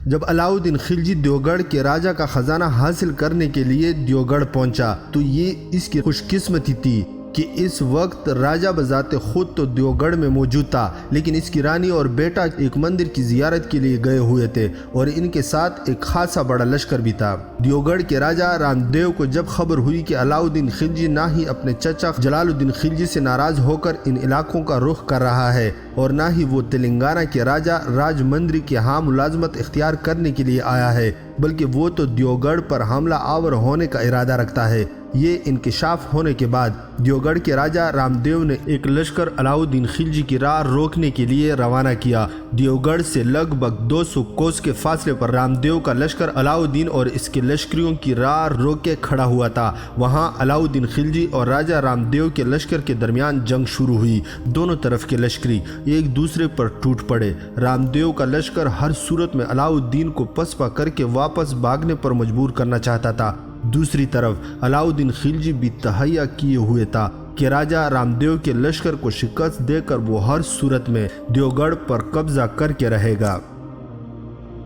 جب علاؤالدین خلجی دیوگڑھ کے راجہ کا خزانہ حاصل کرنے کے لیے دیوگڑھ پہنچا تو یہ اس کی خوش قسمتی تھی کہ اس وقت راجہ بذات خود تو دیوگڑھ میں موجود تھا، لیکن اس کی رانی اور بیٹا ایک مندر کی زیارت کے لیے گئے ہوئے تھے اور ان کے ساتھ ایک خاصا بڑا لشکر بھی تھا۔ دیوگڑھ کے راجہ رام دیو کو جب خبر ہوئی کہ علاؤالدین خلجی نہ ہی اپنے چچا جلال الدین خلجی سے ناراض ہو کر ان علاقوں کا رخ کر رہا ہے اور نہ ہی وہ تلنگانہ کے راجہ راج مندری کے ہاں ملازمت اختیار کرنے کے لیے آیا ہے، بلکہ وہ تو دیوگڑھ پر حملہ آور ہونے کا ارادہ رکھتا ہے، یہ انکشاف ہونے کے بعد دیوگڑھ کے راجہ رام دیو نے ایک لشکر علاؤالدین خلجی کی راہ روکنے کے لیے روانہ کیا۔ دیوگڑھ سے لگ بھگ 200 کوس کے فاصلے پر رام دیو کا لشکر علاؤالدین اور اس کے لشکریوں کی راہ روک کے کھڑا ہوا تھا۔ وہاں علاؤالدین خلجی اور راجہ رام دیو کے لشکر کے درمیان جنگ شروع ہوئی۔ دونوں طرف کے لشکری ایک دوسرے پر ٹوٹ پڑے۔ رام دیو کا لشکر ہر صورت میں علاؤالدین کو پسپا کر کے واپس بھاگنے پر مجبور کرنا چاہتا تھا۔ دوسری طرف علاؤالدین خلجی بھی تہیا کیے ہوئے تھا کہ راجہ رام دیو کے لشکر کو شکست دے کر وہ ہر صورت میں دیوگڑھ پر قبضہ کر کے رہے گا۔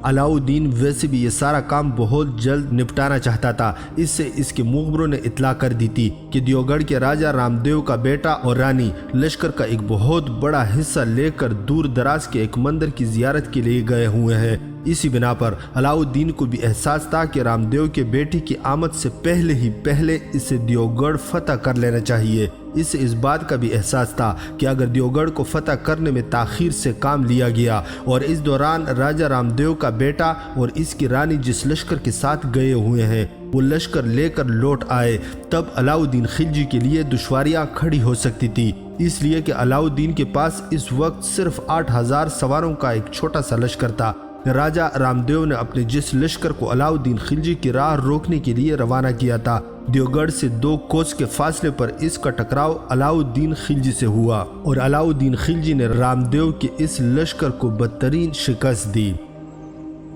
علاؤالدین ویسے بھی یہ سارا کام بہت جلد نپٹانا چاہتا تھا، اس سے اس کے مخبروں نے اطلاع کر دی تھی کہ دیوگڑھ کے راجہ رام دیو کا بیٹا اور رانی لشکر کا ایک بہت بڑا حصہ لے کر دور دراز کے ایک مندر کی زیارت کے لیے گئے ہوئے ہیں۔ اسی بنا پر علاؤالدین کو بھی احساس تھا کہ رام دیو کے بیٹے کی آمد سے پہلے اسے دیوگڑھ فتح کر لینا چاہیے۔ اسے اس بات کا بھی احساس تھا کہ اگر دیوگڑھ کو فتح کرنے میں تاخیر سے کام لیا گیا اور اس دوران راجہ رام دیو کا بیٹا اور اس کی رانی جس لشکر کے ساتھ گئے ہوئے ہیں وہ لشکر لے کر لوٹ آئے، تب علاؤالدین خلجی کے لیے دشواریاں کھڑی ہو سکتی تھی، اس لیے کہ علاؤالدین کے پاس اس وقت صرف 8000 سواروں کا ایک چھوٹا سا لشکر تھا۔ راجہ رام دیو نے اپنے جس لشکر کو علاؤالدین خلجی کی راہ روکنے کے لیے روانہ کیا تھا، دیوگڑھ سے 2 کوس کے فاصلے پر اس کا ٹکراؤ علاؤالدین خلجی سے ہوا اور علاؤالدین خلجی نے رام دیو کے اس لشکر کو بدترین شکست دی۔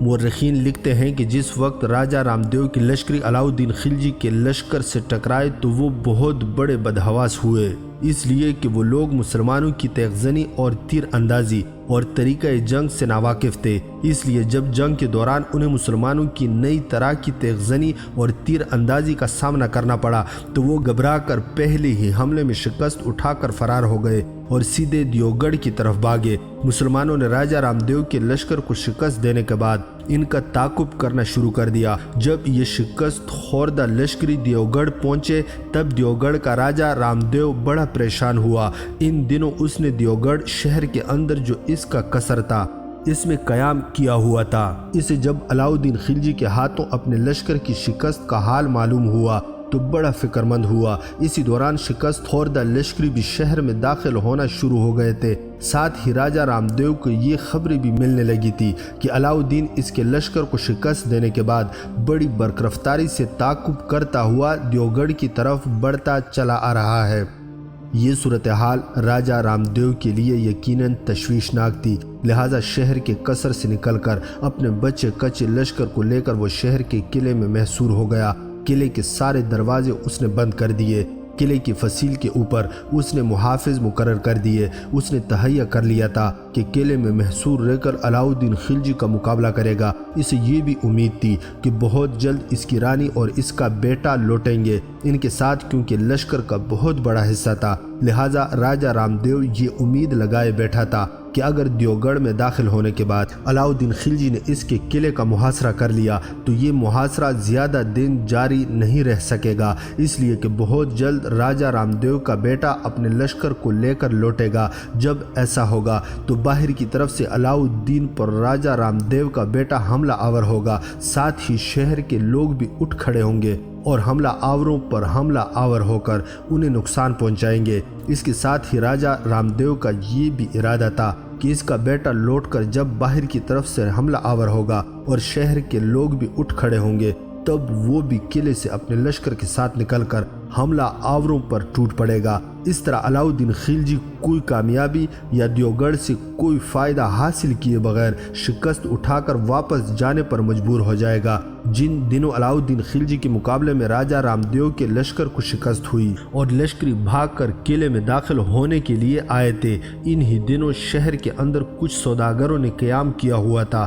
مورخین لکھتے ہیں کہ جس وقت راجہ رام دیو کی لشکری علاؤالدین خلجی کے لشکر سے ٹکرائے تو وہ بہت بڑے بدحواس ہوئے، اس لیے کہ وہ لوگ مسلمانوں کی تیغ زنی اور تیر اندازی اور طریقہ جنگ سے ناواقف تھے، اس لیے جب جنگ کے دوران انہیں مسلمانوں کی نئی طرح کی تیغ زنی اور تیر اندازی کا سامنا کرنا پڑا تو وہ گھبرا کر پہلے ہی حملے میں شکست اٹھا کر فرار ہو گئے اور سیدھے دیوگڑھ کی طرف بھاگے۔ مسلمانوں نے راجہ رام دیو کے لشکر کو شکست دینے کے بعد ان کا تعاقب کرنا شروع کر دیا۔ جب یہ شکست خوردہ لشکری دیوگڑھ پہنچے تب دیوگڑھ کا راجہ رام دیو بڑا پریشان ہوا۔ ان دنوں اس نے دیوگڑھ شہر کے اندر جو اس کا قصر تھا اس میں قیام کیا ہوا تھا۔ اسے جب علاؤالدین خلجی کے ہاتھوں اپنے لشکر کی شکست کا حال معلوم ہوا تو بڑا فکر مند ہوا۔ اسی دوران شکست خوردہ لشکری بھی شہر میں داخل ہونا شروع ہو گئے تھے۔ ساتھ ہی راجہ رام دیو کو یہ خبریں بھی ملنے لگی تھی کہ علاؤالدین اس کے لشکر کو شکست دینے کے بعد بڑی برقرفتاری سے تعاقب کرتا ہوا دیوگڑھ کی طرف بڑھتا چلا آ رہا ہے۔ یہ صورتحال راجہ رام دیو کے لیے یقیناً تشویشناک تھی، لہٰذا شہر کے قصر سے نکل کر اپنے بچے کچے لشکر کو لے کر وہ شہر کے قلعے میں محصور ہو گیا۔ قلعے کے سارے دروازے اس نے بند کر دیے، قلعے کی فصیل کے اوپر اس نے محافظ مقرر کر دیے۔ اس نے تہیہ کر لیا تھا کہ قلعے میں محصور رہ کر علاؤالدین خلجی کا مقابلہ کرے گا۔ اسے یہ بھی امید تھی کہ بہت جلد اس کی رانی اور اس کا بیٹا لوٹیں گے ان کے ساتھ، کیونکہ لشکر کا بہت بڑا حصہ تھا، لہٰذا راجہ رام دیو یہ امید لگائے بیٹھا تھا کہ اگر دیوگڑھ میں داخل ہونے کے بعد علاؤالدین خلجی نے اس کے قلعے کا محاصرہ کر لیا تو یہ محاصرہ زیادہ دن جاری نہیں رہ سکے گا، اس لیے کہ بہت جلد راجہ رام دیو کا بیٹا اپنے لشکر کو لے کر لوٹے گا۔ جب ایسا ہوگا تو باہر کی طرف سے علاؤالدین پر راجہ رام دیو کا بیٹا حملہ آور ہوگا، ساتھ ہی شہر کے لوگ بھی اٹھ کھڑے ہوں گے اور حملہ آوروں پر حملہ آور ہو کر انہیں نقصان پہنچائیں گے۔ اس کے ساتھ ہی راجہ رام دیو کا یہ بھی ارادہ تھا کہ اس کا بیٹا لوٹ کر جب باہر کی طرف سے حملہ آور ہوگا اور شہر کے لوگ بھی اٹھ کھڑے ہوں گے تب وہ بھی قلعے سے اپنے لشکر کے ساتھ نکل کر حملہ آوروں پر ٹوٹ پڑے گا۔ اس طرح علاؤالدین خلجی کوئی کامیابی یا دیوگڑھ سے کوئی فائدہ حاصل کیے بغیر شکست اٹھا کر واپس جانے پر مجبور ہو جائے گا۔ جن دنوں علاؤالدین خلجی کے مقابلے میں راجہ رام دیو کے لشکر کو شکست ہوئی اور لشکری بھاگ کر قلعے میں داخل ہونے کے لیے آئے تھے، انہی دنوں شہر کے اندر کچھ سوداگروں نے قیام کیا ہوا تھا۔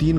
3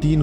3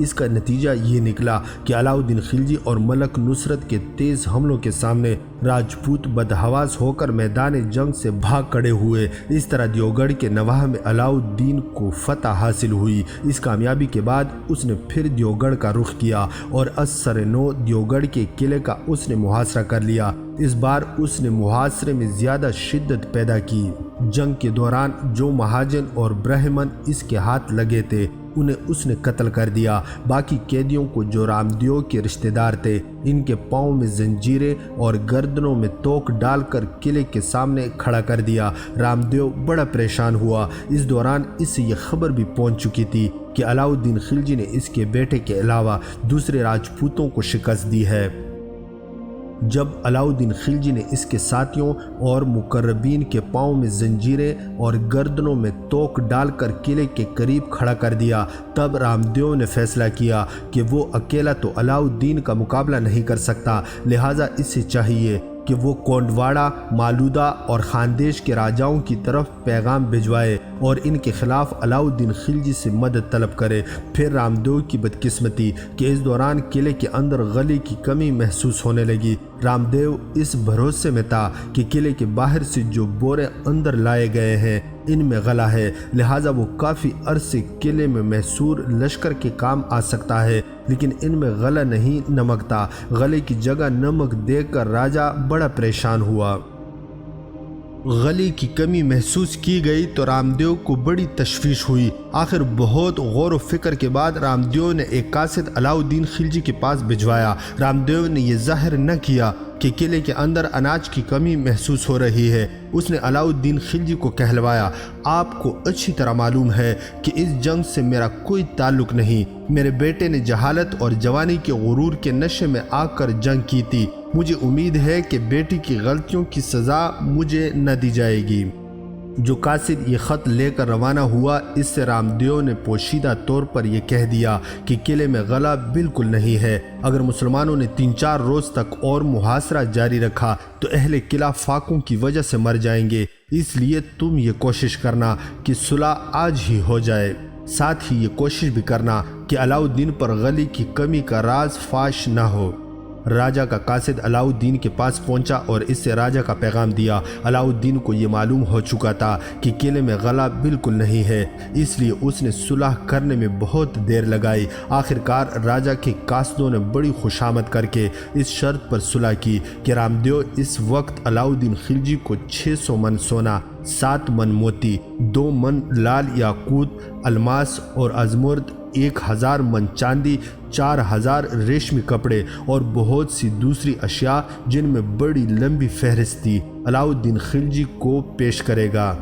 اس کا نتیجہ یہ نکلا کہ علاؤالدین خلجی اور ملک نصرت کے تیز حملوں کے سامنے راجپوت بدحواس ہو کر میدان جنگ سے بھاگ کھڑے ہوئے۔ اس طرح دیوگڑھ کے نواح میں علاؤالدین کو فتح حاصل ہوئی۔ اس کامیابی کے بعد اس نے پھر دیوگڑھ کا رخ کیا اور ازسر نو دیوگڑھ کے قلعے کا اس نے محاصرہ کر لیا۔ اس بار اس نے محاصرے میں زیادہ شدت پیدا کی۔ جنگ کے دوران جو مہاجن اور برہمن اس کے ہاتھ لگے تھے انہیں اس نے قتل کر دیا۔ باقی قیدیوں کو جو رامدیو کے رشتہ دار تھے ان کے پاؤں میں زنجیریں اور گردنوں میں توک ڈال کر قلعے کے سامنے کھڑا کر دیا۔ رامدیو بڑا پریشان ہوا۔ اس دوران اس سے یہ خبر بھی پہنچ چکی تھی کہ علاؤالدین خلجی نے اس کے بیٹے کے علاوہ دوسرے راجپوتوں کو شکست دی ہے۔ جب علاؤالدین خلجی نے اس کے ساتھیوں اور مقربین کے پاؤں میں زنجیریں اور گردنوں میں توک ڈال کر قلعے کے قریب کھڑا کر دیا، تب رامدیو نے فیصلہ کیا کہ وہ اکیلا تو علاؤالدین کا مقابلہ نہیں کر سکتا، لہٰذا اسے چاہیے کہ وہ کونڈواڑہ، مالودہ اور خاندیش کے راجاؤں کی طرف پیغام بھجوائے اور ان کے خلاف علاؤالدین خلجی سے مدد طلب کرے۔ پھر رامدیو کی بدقسمتی کہ اس دوران قلعے کے اندر غلے کی کمی محسوس ہونے لگی۔ رامدیو اس بھروسے میں تھا کہ قلعے کے باہر سے جو بورے اندر لائے گئے ہیں ان میں غلہ ہے، لہٰذا وہ کافی عرصے قلعے میں محصور لشکر کے کام آ سکتا ہے، لیکن ان میں غلہ نہیں نمک تھا۔ غلے کی جگہ نمک دیکھ کر راجہ بڑا پریشان ہوا۔ غلے کی کمی محسوس کی گئی تو رامدیو کو بڑی تشویش ہوئی۔ آخر بہت غور و فکر کے بعد رامدیو نے ایک قاصد علاؤالدین خلجی کے پاس بھجوایا۔ رامدیو نے یہ ظاہر نہ کیا کہ قلعے کے اندر اناج کی کمی محسوس ہو رہی ہے۔ اس نے علاؤالدین خلجی کو کہلوایا، آپ کو اچھی طرح معلوم ہے کہ اس جنگ سے میرا کوئی تعلق نہیں۔ میرے بیٹے نے جہالت اور جوانی کے غرور کے نشے میں آ کر جنگ کی تھی۔ مجھے امید ہے کہ بیٹی کی غلطیوں کی سزا مجھے نہ دی جائے گی۔ جو قاصد یہ خط لے کر روانہ ہوا، اس سے رامدیو نے پوشیدہ طور پر یہ کہہ دیا کہ قلعے میں غلہ بالکل نہیں ہے۔ اگر مسلمانوں نے 3-4 روز تک اور محاصرہ جاری رکھا تو اہل قلعہ فاقوں کی وجہ سے مر جائیں گے، اس لیے تم یہ کوشش کرنا کہ صلح آج ہی ہو جائے۔ ساتھ ہی یہ کوشش بھی کرنا کہ علاؤالدین پر غلے کی کمی کا راز فاش نہ ہو۔ راجہ کا قاصد علاؤالدین کے پاس پہنچا اور اس سے راجہ کا پیغام دیا۔ علاؤالدین کو یہ معلوم ہو چکا تھا کہ قلعے میں غلہ بالکل نہیں ہے، اس لیے اس نے صلح کرنے میں بہت دیر لگائی۔ آخرکار راجہ کے قاصدوں نے بڑی خوشامد کر کے اس شرط پر صلح کی کہ رامدیو اس وقت علاؤالدین خلجی کو 600 من سونا، 7 من موتی، 2 من لال یاقوت، الماس اور ازمرد، 1000 من چاندی، 4000 ریشمی کپڑے اور بہت سی دوسری اشیاء جن میں بڑی لمبی فہرست تھی، علاؤالدین خلجی کو پیش کرے گا۔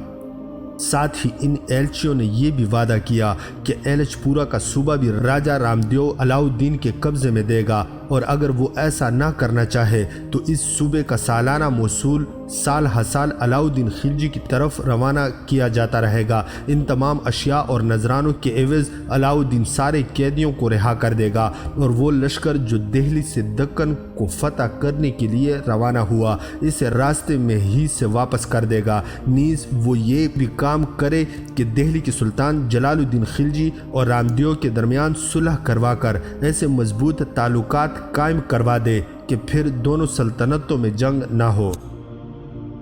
ساتھ ہی ان ایلچیوں نے یہ بھی وعدہ کیا کہ ایلچ پورا کا صوبہ بھی راجہ رامدیو علاؤالدین کے قبضے میں دے گا، اور اگر وہ ایسا نہ کرنا چاہے تو اس صوبے کا سالانہ موصول سال ہر سال علاؤالدین خلجی کی طرف روانہ کیا جاتا رہے گا۔ ان تمام اشیاء اور نذرانوں کے عوض علاؤالدین سارے قیدیوں کو رہا کر دے گا، اور وہ لشکر جو دہلی سے دکن کو فتح کرنے کے لیے روانہ ہوا اسے راستے میں ہی سے واپس کر دے گا۔ نیز وہ یہ بھی کام کرے کہ دہلی کے سلطان جلال الدین خلجی اور رامدیو کے درمیان صلح کروا کر ایسے مضبوط تعلقات قائم کروا دے کہ پھر دونوں سلطنتوں میں جنگ نہ ہو۔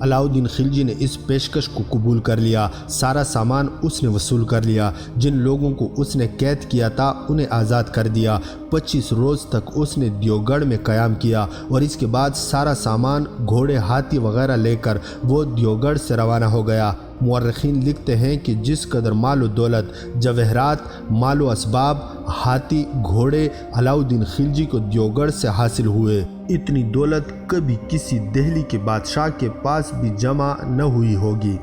علاؤالدین خلجی نے اس پیشکش کو قبول کر لیا۔ سارا سامان اس نے وصول کر لیا۔ جن لوگوں کو اس نے قید کیا تھا انہیں آزاد کر دیا۔ 25 روز تک اس نے دیوگڑھ میں قیام کیا، اور اس کے بعد سارا سامان، گھوڑے، ہاتھی وغیرہ لے کر وہ دیوگڑھ سے روانہ ہو گیا۔ مورخین لکھتے ہیں کہ جس قدر مال و دولت، جواہرات، مال و اسباب، ہاتھی، گھوڑے علاؤالدین خلجی کو دیوگڑھ سے حاصل ہوئے، اتنی دولت کبھی کسی دہلی کے بادشاہ کے پاس بھی جمع نہ ہوئی ہوگی۔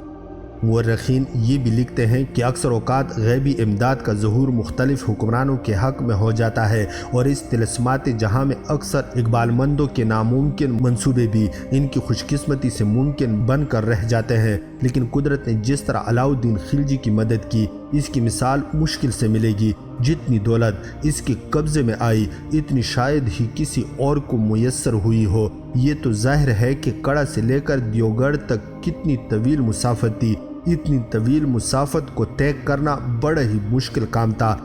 مورخین یہ بھی لکھتے ہیں کہ اکثر اوقات غیبی امداد کا ظہور مختلف حکمرانوں کے حق میں ہو جاتا ہے، اور اس طلسمات جہاں میں اکثر اقبال مندوں کے ناممکن منصوبے بھی ان کی خوش قسمتی سے ممکن بن کر رہ جاتے ہیں۔ لیکن قدرت نے جس طرح علاؤالدین خلجی کی مدد کی، اس کی مثال مشکل سے ملے گی۔ جتنی دولت اس کے قبضے میں آئی اتنی شاید ہی کسی اور کو میسر ہوئی ہو۔ یہ تو ظاہر ہے کہ کڑا سے لے کر دیوگڑھ تک کتنی طویل مسافت تھی۔ اتنی طویل مسافت کو طے کرنا بڑا ہی مشکل کام تھا۔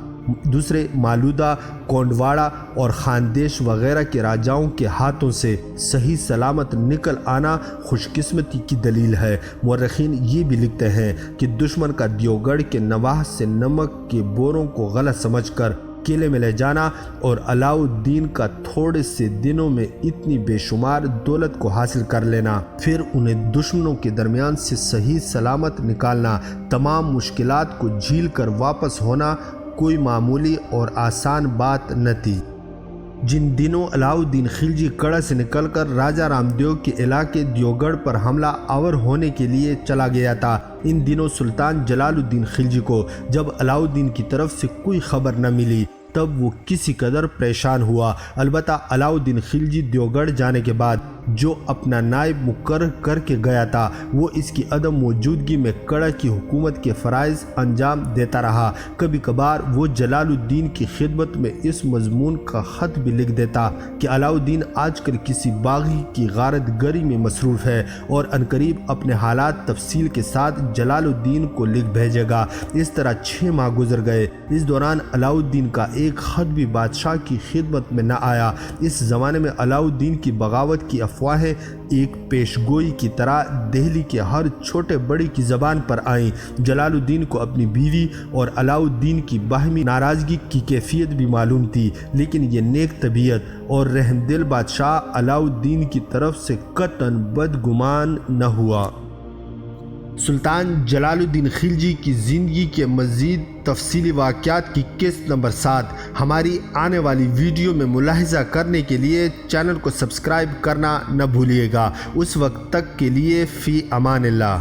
دوسرے مالودہ، کونڈواڑا اور خاندیش وغیرہ کے راجاؤں کے ہاتھوں سے صحیح سلامت نکل آنا خوش قسمتی کی دلیل ہے۔ مورخین یہ بھی لکھتے ہیں کہ دشمن کا دیوگڑھ کے نواح سے نمک کے بوروں کو غلط سمجھ کر قلعے میں لے جانا اور علاؤ الدین کا تھوڑے سے دنوں میں اتنی بے شمار دولت کو حاصل کر لینا، پھر انہیں دشمنوں کے درمیان سے صحیح سلامت نکالنا، تمام مشکلات کو جھیل کر واپس ہونا کوئی معمولی اور آسان بات نہ تھی۔ جن دنوں علاؤ الدین خلجی کڑہ سے نکل کر راجہ رامدیو کے علاقے دیوگڑھ پر حملہ آور ہونے کے لیے چلا گیا تھا، ان دنوں سلطان جلال الدین خلجی کو جب علاؤ الدین کی طرف سے کوئی خبر نہ ملی تب وہ کسی قدر پریشان ہوا۔ البتہ علاؤ الدین خلجی دیوگڑھ جانے کے بعد جو اپنا نائب مقرر کر کے گیا تھا وہ اس کی عدم موجودگی میں کڑہ کی حکومت کے فرائض انجام دیتا رہا۔ کبھی کبھار وہ جلال الدین کی خدمت میں اس مضمون کا خط بھی لکھ دیتا کہ علاؤ الدین آج کل کسی باغی کی غارت گری میں مصروف ہے اور عنقریب اپنے حالات تفصیل کے ساتھ جلال الدین کو لکھ بھیجے گا۔ اس طرح 6 ماہ گزر گئے۔ اس دوران علاؤ الدین کا ایک خط بھی بادشاہ کی خدمت میں نہ آیا۔ اس زمانے میں علاؤ الدین کی بغاوت کی افواہیں ایک پیشگوئی کی طرح دہلی کے ہر چھوٹے بڑی کی زبان پر آئیں۔ جلال الدین کو اپنی بیوی اور علاؤ الدین کی باہمی ناراضگی کی کیفیت بھی معلوم تھی، لیکن یہ نیک طبیعت اور رحم دل بادشاہ علاؤ الدین کی طرف سے قطعاً بدگمان نہ ہوا۔ سلطان جلال الدین خلجی کی زندگی کے مزید تفصیلی واقعات کی قسط نمبر 7 ہماری آنے والی ویڈیو میں ملاحظہ کرنے کے لیے چینل کو سبسکرائب کرنا نہ بھولیے گا۔ اس وقت تک کے لیے فی امان اللہ۔